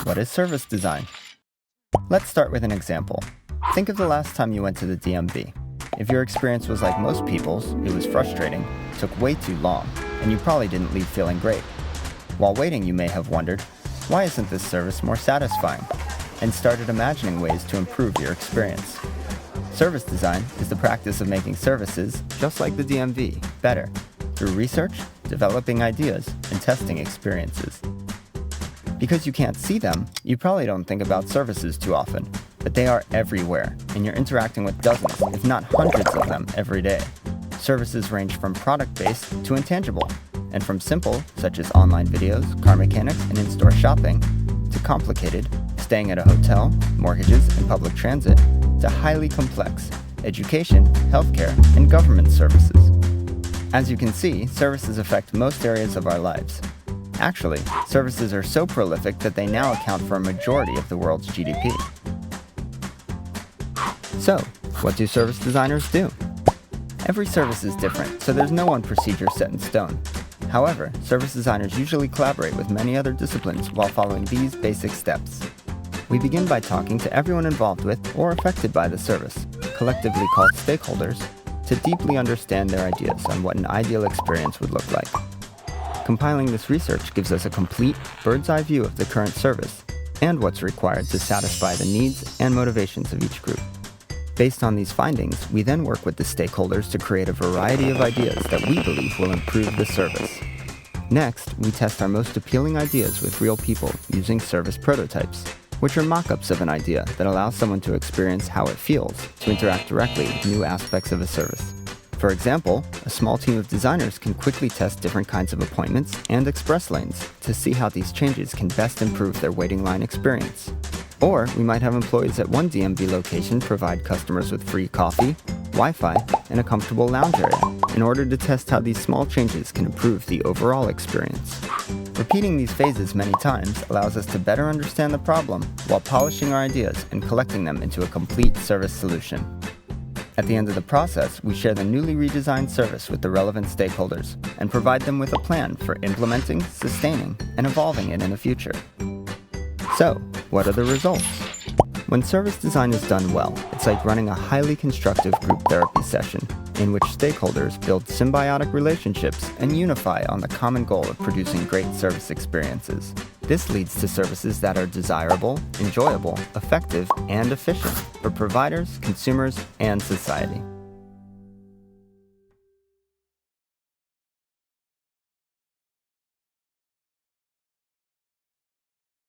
What is service design? Let's start with an example. Think of the last time you went to the DMV. If your experience was like most people's, it was frustrating, took way too long, and you probably didn't leave feeling great. While waiting, you may have wondered, why isn't this service more satisfying? And started imagining ways to improve your experience. Service design is the practice of making services, just like the DMV, better, through research, developing ideas, and testing experiences. Because you can't see them, you probably don't think about services too often, but they are everywhere, and you're interacting with dozens, if not hundreds of them every day. Services range from product-based to intangible, and from simple, such as online videos, car mechanics, and in-store shopping, to complicated, staying at a hotel, mortgages, and public transit, to highly complex, education, healthcare, and government services. As you can see, services affect most areas of our lives. Actually, services are so prolific that they now account for a majority of the world's GDP. So, what do service designers do? Every service is different, so there's no one procedure set in stone. However, service designers usually collaborate with many other disciplines while following these basic steps. We begin by talking to everyone involved with or affected by the service, collectively called stakeholders, to deeply understand their ideas on what an ideal experience would look like. Compiling this research gives us a complete, bird's-eye view of the current service and what's required to satisfy the needs and motivations of each group. Based on these findings, we then work with the stakeholders to create a variety of ideas that we believe will improve the service. Next, we test our most appealing ideas with real people using service prototypes, which are mock-ups of an idea that allow someone to experience how it feels to interact directly with new aspects of a service. For example, a small team of designers can quickly test different kinds of appointments and express lanes to see how these changes can best improve their waiting line experience. Or we might have employees at one DMV location provide customers with free coffee, Wi-Fi, and a comfortable lounge area in order to test how these small changes can improve the overall experience. Repeating these phases many times allows us to better understand the problem while polishing our ideas and collecting them into a complete service solution. At the end of the process, we share the newly redesigned service with the relevant stakeholders and provide them with a plan for implementing, sustaining, and evolving it in the future. So, what are the results? When service design is done well, it's like running a highly constructive group therapy session in which stakeholders build symbiotic relationships and unify on the common goal of producing great service experiences. This leads to services that are desirable, enjoyable, effective, and efficient for providers, consumers, and society.